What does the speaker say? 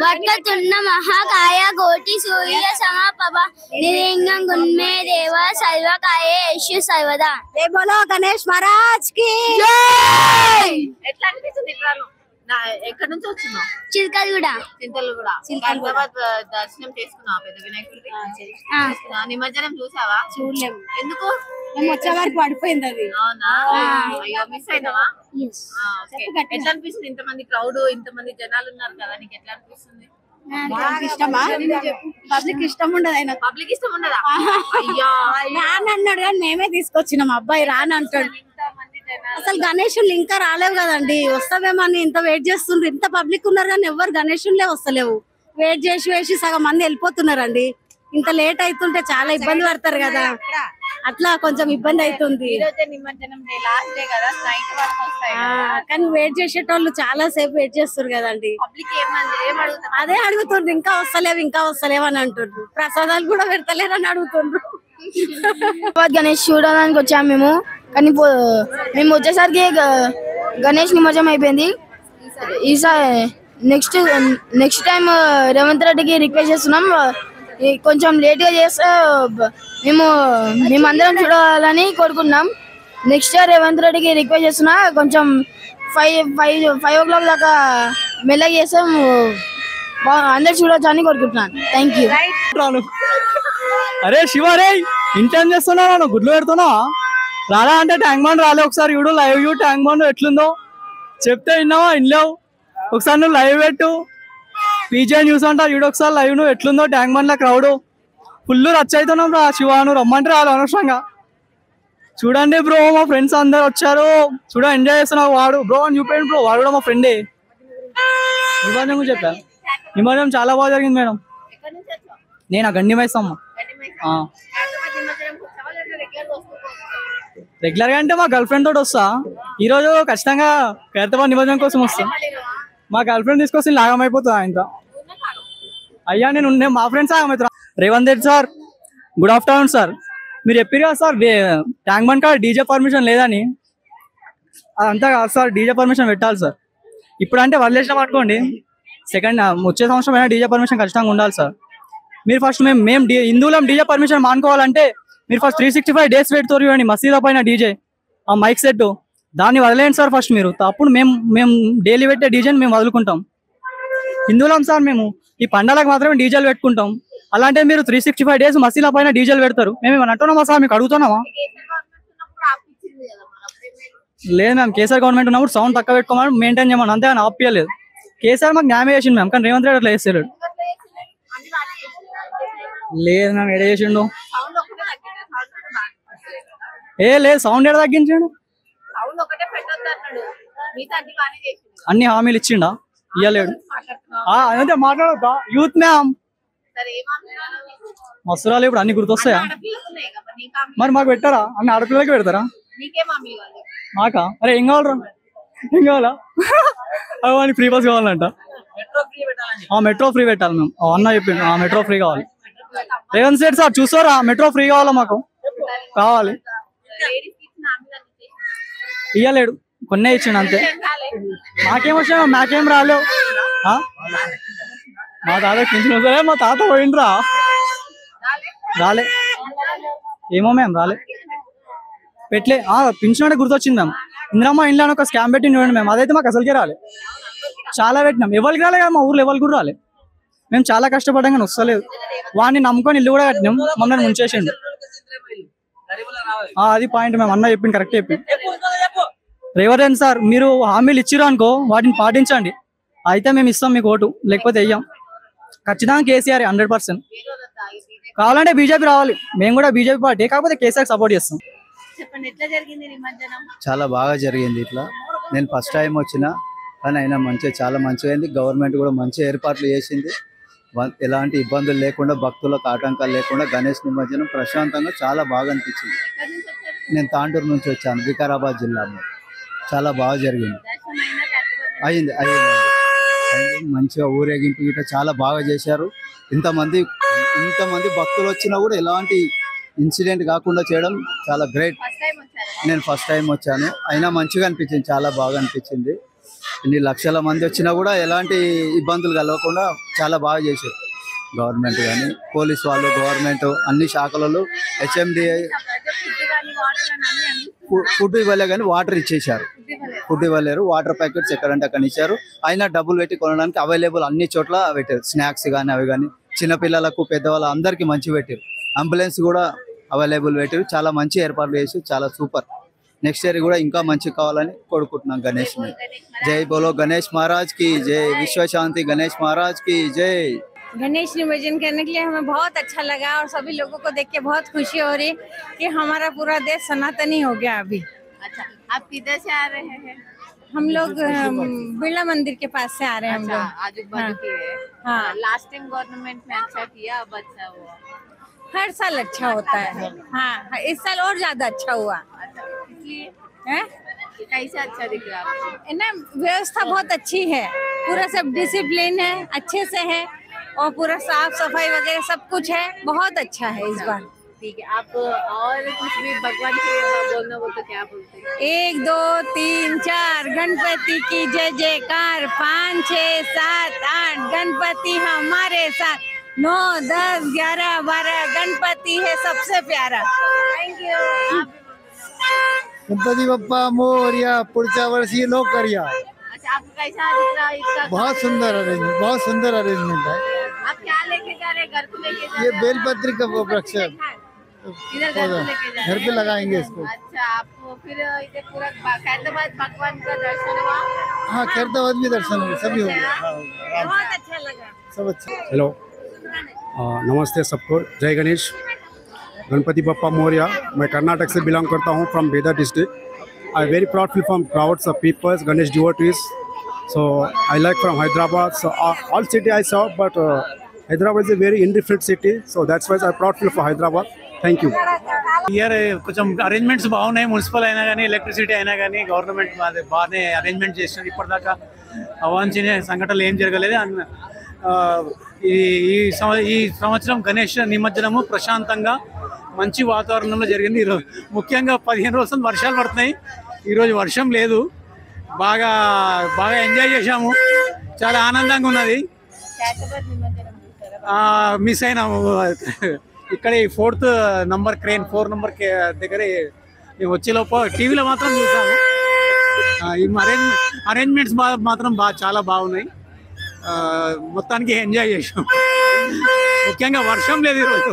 వక్రతుండ మహాకాయ కోటి సూర్య సమప్రభ నిర్విఘ్నం కుర్మే దేవ సర్వకార్యే యశు సర్వదా. జై బోలో గణేష్ మహారాజ్ కి జై. ఎట్లా అనిపిస్తుంది ఎక్కడి నుంచి వచ్చినావు? చిలకలగూడ. చింతలగూడ. హైదరాబాద్ దర్శనం చేసుకున్నావా పెద్ద వినాయకుడిది? నిమజ్జనం చూసావా? చూడలేము, ఎందుకు? మేము వచ్చే వరకు పడిపోయింది అది. అవునా? అయ్యో మిస్ అయినావా? ఎట్లా అనిపిస్తుంది? ఇంతమంది క్రౌడ్, ఇంతమంది జనాలు ఉన్నారు కదా, నీకు ఎట్లా అనిపిస్తుంది? ఇష్టమా? పబ్లిక్ ఇష్టం ఉండదు, ఆయన పబ్లిక్ ఇష్టం ఉండదా? అయ్యో రానన్నాడు కానీ మేమే తీసుకొచ్చినాం. అబ్బాయి రానంటాడు. అసలు గణేషులు ఇంకా రాలేవు కదండి, వస్తావేమని ఇంత వెయిట్ చేస్తుండ్రు. ఇంత పబ్లిక్ ఉన్నారు కానీ ఎవరు గణేషులే వస్తలేవు. వెయిట్ చేసి వేసి సగం మంది వెళ్ళిపోతున్నారండి. ఇంత లేట్ అవుతుంటే చాలా ఇబ్బంది పడతారు కదా, అట్లా కొంచెం ఇబ్బంది అవుతుంది. నిమజ్జనం డే లాస్ట్ డే కదా, నైట్ వరకు వస్తాయి. కానీ వెయిట్ చేసేటోళ్ళు చాలా సేపు వెయిట్ చేస్తారు కదండి. పబ్లిక్ అదే అడుగుతుండ్రు, ఇంకా వస్తలేవు అని అంటుండ్రు. ప్రసాదాలు కూడా పెడతలేరు అని అడుగుతుండ్రు. గణేష్ చూడడానికి వచ్చాము మేము, కానీ మేము వచ్చేసరికి గణేష్ నిమజ్జనం అయిపోయింది. ఈసారి నెక్స్ట్ టైం రేవంత్ రెడ్డికి రిక్వెస్ట్ చేస్తున్నాం, కొంచెం లేట్ గా చేస్తే మేమందరం చూడాలని కోరుకుంటున్నాం. నెక్స్ట్ ఇయర్ రేవంత్ రెడ్డికి రిక్వెస్ట్ చేస్తున్నా, కొంచెం 5 o'clock దాకా మెల్లగా చేస్తే అందరు చూడొచ్చు అని కోరుకుంటున్నాను. Thank you. అరే శివ, రే ఇంటేం చేస్తున్నావు? గుడ్లు పెడుతున్నావా? రాలా అంటే ట్యాంక్ బండ్ రాలే. ఒకసారి చూడు, లైవ్ వ్యూ ట్యాంక్ బండ్ ఎట్లుందో చెప్తే విన్నావా? వినలేవు. ఒకసారి నువ్వు లైవ్ పెట్టు, పీజే న్యూస్ అంటా చూడు ఒకసారి లైవ్. నువ్వు ఎట్లుందో ట్యాంక్ బండ్ లో క్రౌడ్ ఫుల్ రచ్ అవుతున్నాం రా శివ. నువ్వు రమ్మంటే రాలి అనవసరంగా. చూడండి బ్రో, మా ఫ్రెండ్స్ అందరు వచ్చారు, చూడ ఎంజాయ్ చేస్తున్నావు. వాడు బ్రో అని చూపేయండి బ్రో, వాడు కూడా మా ఫ్రెండే. నిమజ్జనం చెప్పాను, నిమజ్జనం చాలా బాగా జరిగింది మేడం. నేను గండి మైసమ్మ. రెగ్యులర్ గా అంటే మా గర్ల్ ఫ్రెండ్ తోటి వస్తా. ఈ రోజు ఖచ్చితంగా ఖైరతాబాద్ నిమజ్జనం కోసం వస్తా. మా గర్ల్ ఫ్రెండ్ తీసుకొస్తే లాగం అయిపోతుంది ఆయనతో. అయ్యా నేను మా ఫ్రెండ్స్ ఆగమవుతున్నా. Revanth Reddy sir, good afternoon sir. మీరు చెప్పారు కదా సార్ ట్యాంక్ బండ్ కాడ డీజే పర్మిషన్ లేదని. అదంతా కాదు సార్, డీజే పర్మిషన్ పెట్టాలి సార్. ఇప్పుడు అంటే వదిలేసినాం అనుకోండి, వచ్చే సంవత్సరం అయినా డీజే పర్మిషన్ ఖచ్చితంగా ఉండాలి సార్. మీరు ఫస్ట్ మేము హిందువులం డీజే పర్మిషన్ మానుకోవాలంటే మీరు ఫస్ట్ 365 days పెడుతారు చూడండి మసీదా పైన డీజే, ఆ మైక్ సెట్, దాన్ని వదిలేయండి సార్ ఫస్ట్ మీరు. అప్పుడు మేము డైలీ పెట్టే డీజేని మేము వదులుకుంటాం. హిందువులం సార్, మేము ఈ పండగలకు మాత్రమే డీజేలు పెట్టుకుంటాం. అలాంటి మీరు 365 days మసీదా పైన డీజేలు పెడతారు. మేము ఏమన్నా అంటున్నామా సార్? మీకు అడుగుతున్నామా? లేదు మ్యామ్, కేసీఆర్ గవర్నమెంట్ ఉన్నప్పుడు సౌండ్ తక్కువ పెట్టుకోమని మెయింటైన్ చేయమని, అంతే అని ఆపియలేదు. కేసీఆర్ మాకు న్యాయం చేసిండు మ్యామ్, కానీ రేవంత్ రెడ్డి అట్లా చేస్తాడు. లేదు మ్యామ్, ఎడ చేసిండు? లేదు, సౌండ్ ఎడ తగ్గించాడు? అన్ని హామీలు ఇచ్చిండా? ఇయ్యలేడు. అదంతే మాట్లాడతా. యూత్ మ్యామ్ మస్తురాలు ఇప్పుడు అన్ని గుర్తొస్తాయా? మరి మాకు పెట్టారా? అన్ని ఆడపిల్లలకి పెడతారా? మాకా? అరే ఏం కావాలరా? ఏం కావాలా? అవన్నీ ఫ్రీ బస్ కావాలంట. మెట్రో ఫ్రీ పెట్టాలి మేము. అన్న చెప్పిండు మెట్రో ఫ్రీ కావాలి. రేవంత్ రెడ్డి సార్ చూస్తారా? మెట్రో ఫ్రీ కావాలా? మాకు కావాలి. ఇయ్యలేడు, కొన్నే ఇచ్చిండు అంతే. మాకేం వచ్చా? మాకేం రాలేవు. మా తాత పింఛన్ సరే, మా తాత పోయిండ్రా. రాలే ఏమో మ్యామ్, రాలే పెట్టలే. పింఛన్ అంటే గుర్తొచ్చింది మ్యామ్, ఇందిరమ్మ ఇంట్లో ఒక స్కామ్ పెట్టి చూడండి మ్యామ్, అదైతే మాకు అసలుకే రాలే. చాలా పెట్టినాం, ఎవరికి రాలే కదా, మా ఊర్లో ఎవరికి కూడా రాలే. మేము చాలా కష్టపడ్డాం కానీ వస్తలేదు. వాడిని నమ్ముకొని ఇల్లు కూడా కట్టినాం, మమ్మల్ని ముంచేసిండు. అది పాయింట్ మ్యామ్, అన్న చెప్పింది కరెక్ట్ చెప్పింది. రేవంత్ సార్, మీరు హామీలు ఇచ్చిరు అనుకో, వాటిని పాటించండి. అయితే మేము ఇస్తాం మీకు ఓటు, లేకపోతే వెయ్యాం. ఖచ్చితంగా కేసీఆర్ 100%. కావాలంటే బీజేపీ రావాలి, మేము కూడా బీజేపీ పార్టీ, కాకపోతే కేసీఆర్ సపోర్ట్ చేస్తాం. చాలా బాగా జరిగింది. ఇట్లా నేను ఫస్ట్ టైం వచ్చిన, కానీ అయినా మంచిగా చాలా మంచిగా అయింది. గవర్నమెంట్ కూడా మంచి ఏర్పాట్లు చేసింది. ఎలాంటి ఇబ్బందులు లేకుండా, భక్తులకు ఆటంకాలు లేకుండా గణేష్ నిమజ్జనం ప్రశాంతంగా చాలా బాగా అనిపించింది. నేను తాండూరు నుంచి వచ్చాను, వికారాబాద్ జిల్లాలో. చాలా బాగా జరిగింది. అయింది మంచిగా ఊరేగింపు గిట్ట చాలా బాగా చేశారు. ఇంతమంది భక్తులు వచ్చినా కూడా ఎలాంటి ఇన్సిడెంట్ కాకుండా చేయడం చాలా గ్రేట్. నేను ఫస్ట్ టైం వచ్చాను, అయినా మంచిగా అనిపించింది, చాలా బాగా అనిపించింది. ఇన్ని లక్షల మంది వచ్చినా కూడా ఎలాంటి ఇబ్బందులు కలగకుండా చాలా బాగా చేశారు గవర్నమెంట్ కానీ పోలీస్ వాళ్ళు గవర్నమెంట్ అన్ని శాఖలలో హెచ్ఎండిఐ ఫుడ్ ఇవ్వలే కానీ వాటర్ ఇచ్చేసారు. ఫుడ్ ఇవ్వలేరు, వాటర్ ప్యాకెట్స్ ఎక్కడంటే అక్కడ ఇచ్చారు. అయినా డబ్బులు పెట్టి కొనడానికి అవైలబుల్ అన్ని చోట్ల పెట్టారు. స్నాక్స్ కానీ అవి కానీ చిన్నపిల్లలకు పెద్దవాళ్ళ అందరికీ మంచి పెట్టారు. అంబులెన్స్ కూడా అవైలబుల్ పెట్టారు. చాలా మంచి ఏర్పాట్లు చేసి చాలా సూపర్. నెక్స్ట్ ఇయర్ కూడా ఇంకా మంచి కావాలని కోరుకుంటున్నాం గణేష్ ని. జై బోలో గణేష్ महाराज की जय, विश्व शांति गणेश महाराज की जय। गणेश निमज्जन करने के लिए हमें बहुत अच्छा लगा और सभी लोगों को देख के बहुत खुशी हो रही कि हमारा पूरा देश सनातनी हो गया अभी। अच्छा, आप किधर से आ रहे हैं? हम लोग बिरला मंदिर के पास से आ रहे हैं हम लोग। आजू बाजू के हैं। हाँ। लास्ट टाइम गवर्नमेंट ने अच्छा किया, अब अच्छा हुआ। हर साल अच्छा होता है। हाँ, इस साल और ज्यादा अच्छा हुआ अच्छा, इसलिए है कैसे अच्छा दिख रहा है आपको? ना। व्यवस्था बहुत अच्छी है, पूरा सब डिसिप्लिन है, अच्छे से है और पूरा साफ सफाई वगैरह सब कुछ है, बहुत अच्छा है इस बार। ठीक है, आप और कुछ भी भगवान के बोलना हो तो क्या बोलते हैं? 1 2 3 4 गणपति की जय जयकार, 5 6 7 8 गणपति हमारे साथ, 9 10 11 12 गणपति है सबसे प्यारा। Thank you. गणपति बप्पा मोरया, पुढच्या वर्षी नोकरिया। अच्छा, आपको कैसा दिख रहा है इसका? बहुत सुंदर अरेंजमेंट, बहुत सुंदर अरेंजमेंट है। आप क्या लेके जा रहे हैं? घर को लेके जा रहे ये हैं? बेलपत्री का वृक्ष है, इधर घर को लेके जा रहे घर पे हैं? लगाएंगे इसको। अच्छा, आपको फिर इधर पूरा खैरताबाद भगवान का दर्शन हुआ? हाँ, खैरताबाद भी दर्शन हो गए, सभी हो गए। हाँ, बहुत अच्छा लगा। सब अच्छा। हेलो, नमस्ते सबको, जय गणेश, गणपति बप्पा मोरया। मैं कर्नाटक से बिलोंग करता हूँ, from Bidar district. I very proud feel from crowds of people, Ganesh devotees. So I like from Hyderabad. So all city I saw, but Hyderabad is a very indifferent city. So that's why I proud feel for Hyderabad. Thank you. Year కొంచెం arrangements బాగున్నాయి. Municipal అయినా కానీ electricity అయినా కానీ government బాగానే arrangement చేసినారు. ఇప్పటిదాకా అవాంఛనీయ సంఘటనలు ఏం జరగలేదు. ఈ సంవత్సరం గణేష్ నిమజ్జనము ప్రశాంతంగా మంచి వాతావరణంలో జరిగింది. ఈరోజు ముఖ్యంగా 15 రోజులు వర్షాలు పడుతున్నాయి, ఈరోజు వర్షం లేదు. బాగా బాగా ఎంజాయ్ చేశాము, చాలా ఆనందంగా ఉన్నది. खैरताबाद निमज्जनम చూసారా? మిస్ అయినాము. ఇక్కడ ఈ 4th నంబర్ క్రేన్ 4 నంబర్ దగ్గర మేము వచ్చే లోపల టీవీలో మాత్రం చూసాము. ఈ అరేంజ్మెంట్స్ మాత్రం చాలా బాగున్నాయి. మొత్తానికి ఎంజాయ్ చేసాం. ముఖ్యంగా వర్షం లేదు ఈరోజు.